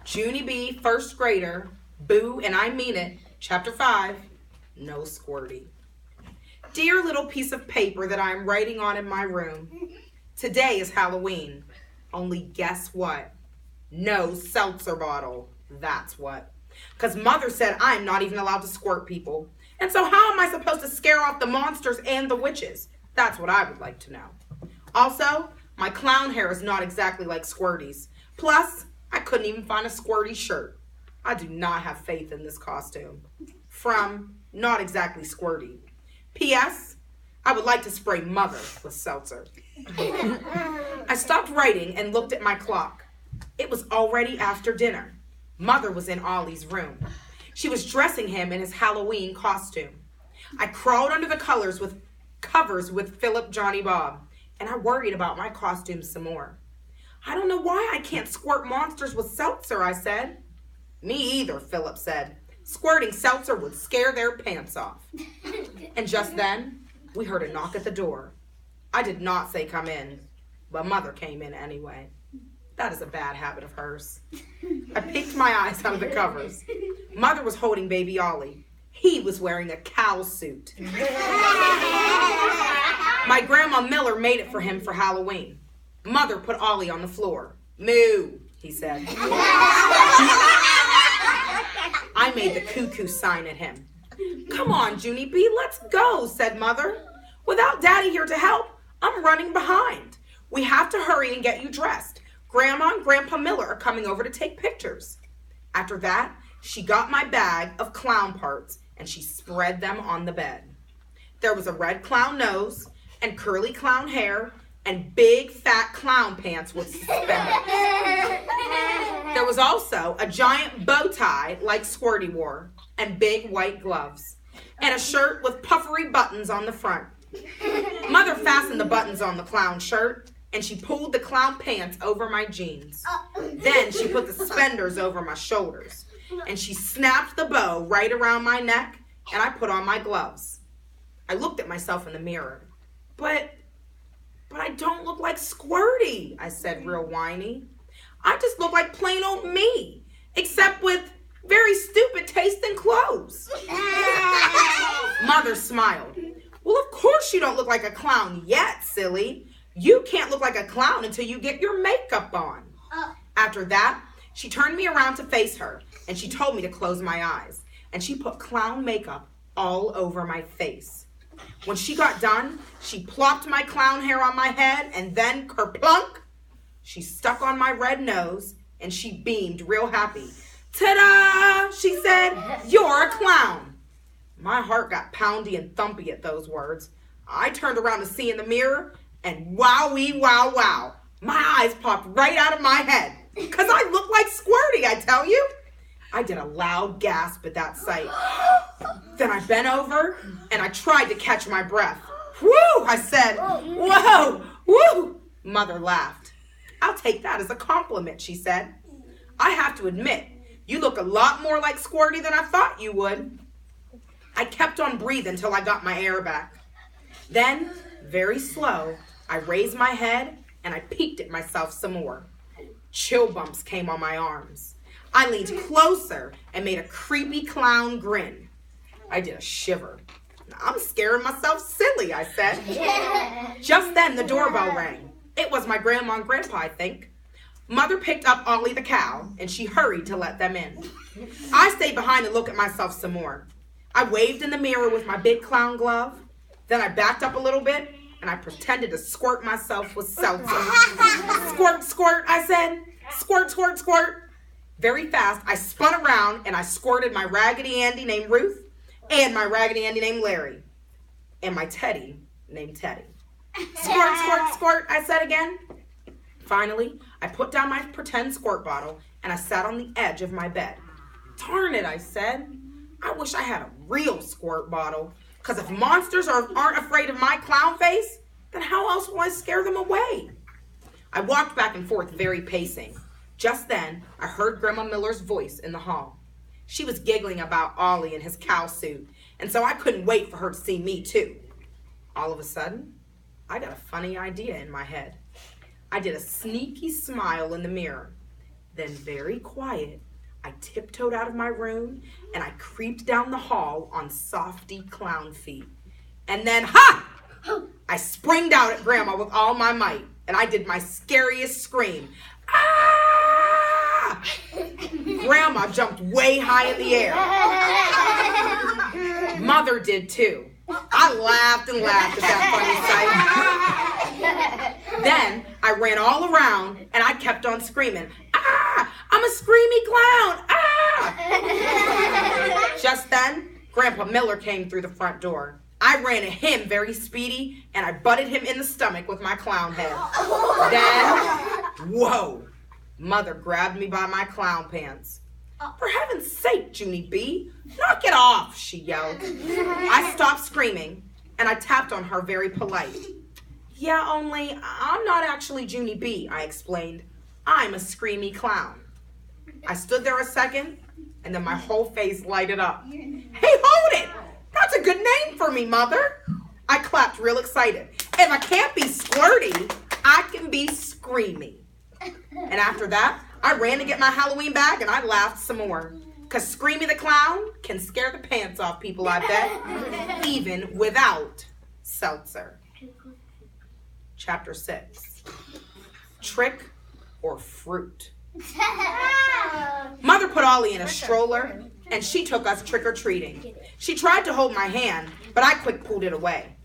Junie B, first grader, boo, and I mean it, chapter 5, no squirty. Dear little piece of paper that I am writing on in my room, today is Halloween. Only guess what? No seltzer bottle. That's what. Because Mother said I'm not even allowed to squirt people. And so how am I supposed to scare off the monsters and the witches? That's what I would like to know. Also, my clown hair is not exactly like Squirty's. Plus, I couldn't even find a Squirty shirt. I do not have faith in this costume. From Not Exactly Squirty. P.S. I would like to spray Mother with seltzer. I stopped writing and looked at my clock. It was already after dinner. Mother was in Ollie's room. She was dressing him in his Halloween costume. I crawled under the covers with Philip, Johnny, Bob, and I worried about my costume some more. I don't know why I can't squirt monsters with seltzer, I said. Me either, Philip said. Squirting seltzer would scare their pants off. And just then, we heard a knock at the door. I did not say come in, but Mother came in anyway. That is a bad habit of hers. I peeked my eyes out of the covers. Mother was holding baby Ollie. He was wearing a cow suit. My grandma Miller made it for him for Halloween. Mother put Ollie on the floor. Moo, he said. I made the cuckoo sign at him. Come on, Junie B, let's go, said Mother. Without Daddy here to help, I'm running behind. We have to hurry and get you dressed. Grandma and Grandpa Miller are coming over to take pictures. After that, she got my bag of clown parts and she spread them on the bed. There was a red clown nose and curly clown hair and big fat clown pants with suspenders. There was also a giant bow tie like Squirty wore and big white gloves and a shirt with puffery buttons on the front. Mother fastened the buttons on the clown shirt and she pulled the clown pants over my jeans. Then she put the suspenders over my shoulders and she snapped the bow right around my neck and I put on my gloves. I looked at myself in the mirror. But I don't look like Squirty, I said real whiny. I just look like plain old me, except with very stupid taste in clothes. Mother smiled. Well, of course you don't look like a clown yet, silly. You can't look like a clown until you get your makeup on. After that, she turned me around to face her, and she told me to close my eyes, and she put clown makeup all over my face. When she got done, she plopped my clown hair on my head, and then kerplunk, she stuck on my red nose, and she beamed real happy. Ta-da, she said, you're a clown. My heart got poundy and thumpy at those words. I turned around to see in the mirror, and wowee, wow, wow. My eyes popped right out of my head, because I look like Squirty, I tell you. I did a loud gasp at that sight. Then I bent over, and I tried to catch my breath. Whoo, I said. Whoa, whoo. Mother laughed. I'll take that as a compliment, she said. I have to admit, you look a lot more like Squirty than I thought you would. I kept on breathing till I got my air back. Then, very slow, I raised my head and I peeked at myself some more. Chill bumps came on my arms. I leaned closer and made a creepy clown grin. I did a shiver. I'm scaring myself silly, I said. Just then the doorbell rang. It was my grandma and grandpa, I think. Mother picked up Ollie the cow and she hurried to let them in. I stayed behind and looked at myself some more. I waved in the mirror with my big clown glove. Then I backed up a little bit and I pretended to squirt myself with seltzer. Squirt, squirt, I said. Squirt, squirt, squirt. Very fast, I spun around and I squirted my Raggedy Andy named Ruth and my Raggedy Andy named Larry and my Teddy named Teddy. Squirt, squirt, squirt, I said again. Finally, I put down my pretend squirt bottle and I sat on the edge of my bed. Darn it, I said. I wish I had a real squirt bottle, because if monsters aren't afraid of my clown face, then how else will I scare them away? I walked back and forth, very pacing. Just then, I heard Grandma Miller's voice in the hall. She was giggling about Ollie and his cow suit, and so I couldn't wait for her to see me too. All of a sudden, I got a funny idea in my head. I did a sneaky smile in the mirror. Then very quiet, I tiptoed out of my room and I creeped down the hall on softy clown feet. And then, ha! I springed out at Grandma with all my might and I did my scariest scream. Ah! Grandma jumped way high in the air. Mother did too. I laughed and laughed at that funny sight. Then I ran all around and I kept on screaming, ah, I'm a screamy clown, ah! Just then, Grandpa Miller came through the front door. I ran at him very speedy and I butted him in the stomach with my clown head. Then, whoa, Mother grabbed me by my clown pants. For heaven's sake, Junie B, knock it off, she yelled. I stopped screaming and I tapped on her very polite. Yeah, only I'm not actually Junie B, I explained. I'm a screamy clown. I stood there a second and then my whole face lighted up. Hey, hold it! That's a good name for me, Mother. I clapped real excited. If I can't be squirty, I can be screamy. And after that, I ran to get my Halloween bag and I laughed some more. Because Screamy the Clown can scare the pants off people, I bet. Even without seltzer. Chapter 6. Trick or fruit. Mother put Ollie in a stroller and she took us trick-or-treating. She tried to hold my hand, but I quick pulled it away.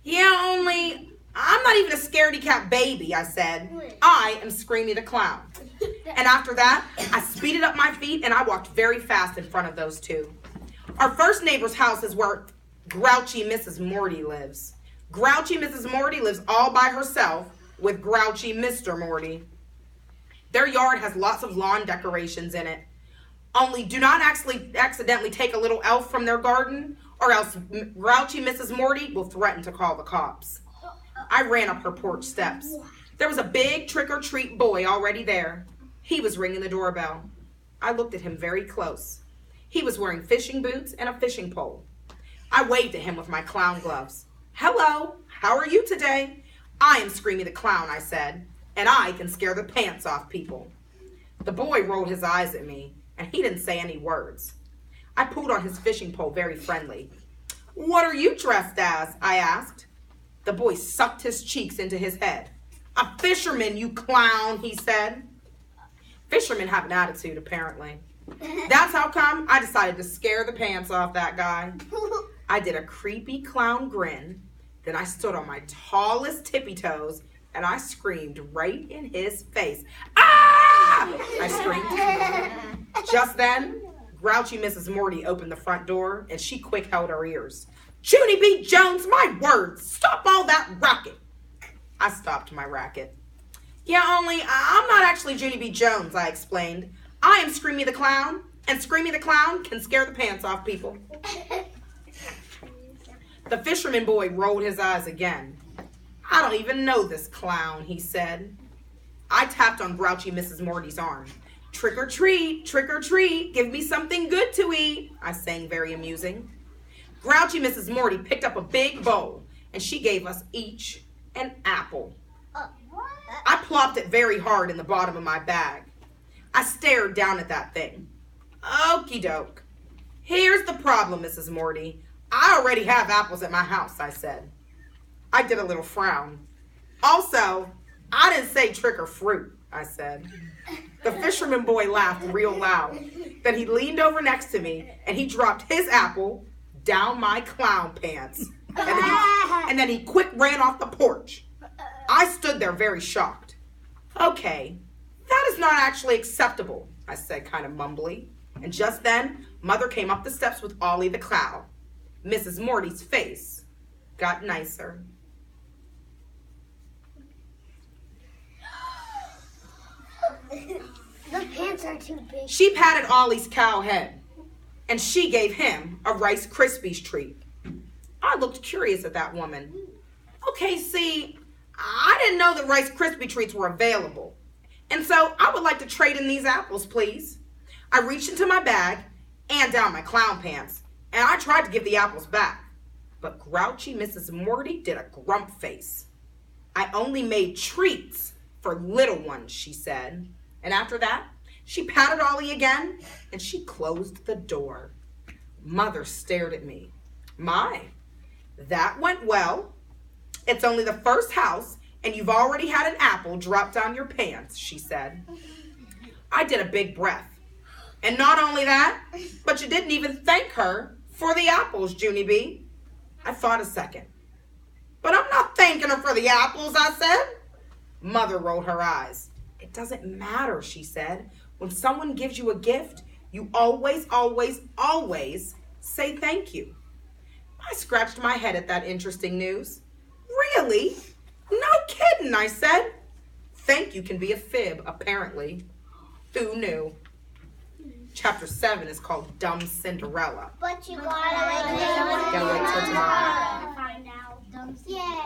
Yeah, only I'm not even a scaredy cat baby, I said. I am Screamy the Clown. And after that, I speeded up my feet and I walked very fast in front of those two. Our first neighbor's house is where grouchy Mrs. Morty lives. Grouchy Mrs. Morty lives all by herself with grouchy Mr. Morty. Their yard has lots of lawn decorations in it. Only do not accidentally take a little elf from their garden or else grouchy Mrs. Morty will threaten to call the cops. I ran up her porch steps. There was a big trick-or-treat boy already there. He was ringing the doorbell. I looked at him very close. He was wearing fishing boots and a fishing pole. I waved at him with my clown gloves. Hello, how are you today? I am Screamy the Clown, I said, and I can scare the pants off people. The boy rolled his eyes at me, and he didn't say any words. I pulled on his fishing pole very friendly. What are you dressed as? I asked. The boy sucked his cheeks into his head. A fisherman, you clown, he said. Fishermen have an attitude, apparently. That's how come I decided to scare the pants off that guy. I did a creepy clown grin. Then I stood on my tallest tippy toes and I screamed right in his face. Ah! I screamed. Just then, grouchy Mrs. Morty opened the front door and she quick held her ears. Junie B. Jones, my words, stop all that racket. I stopped my racket. Yeah, only I'm not actually Junie B. Jones, I explained. I am Screamy the Clown, and Screamy the Clown can scare the pants off people. The fisherman boy rolled his eyes again. I don't even know this clown, he said. I tapped on grouchy Mrs. Morty's arm. Trick or treat, give me something good to eat, I sang very amusing. Grouchy Mrs. Morty picked up a big bowl, and she gave us each an apple. I plopped it very hard in the bottom of my bag. I stared down at that thing. Okie doke. Here's the problem, Mrs. Morty. I already have apples at my house, I said. I did a little frown. Also, I didn't say trick or fruit, I said. The fisherman boy laughed real loud. Then he leaned over next to me and he dropped his apple down my clown pants. And then he quick ran off the porch. I stood there very shocked. Okay, that is not actually acceptable, I said kind of mumbly. And just then, Mother came up the steps with Ollie the Clown. Mrs. Morty's face got nicer. The pants are too big. She patted Ollie's cow head, and she gave him a Rice Krispies treat. I looked curious at that woman. Okay, see, I didn't know that Rice Krispie treats were available. And so I would like to trade in these apples, please. I reached into my bag and down my clown pants, and I tried to give the apples back. But grouchy Mrs. Morty did a grump face. I only made treats for little ones, she said. And after that, She patted Ollie again, and she closed the door. Mother stared at me. My, that went well. It's only the first house, and you've already had an apple drop down your pants, she said. I did a big breath. And not only that, but you didn't even thank her for the apples, Junie B. I thought a second. But I'm not thanking her for the apples, I said. Mother rolled her eyes. It doesn't matter, she said. When someone gives you a gift, you always, always, always say thank you. I scratched my head at that interesting news. Really? No kidding, I said. Thank you can be a fib, apparently. Who knew? Chapter 7 is called Dumb Cinderella. But you gotta wait till tomorrow. Find out. Yeah.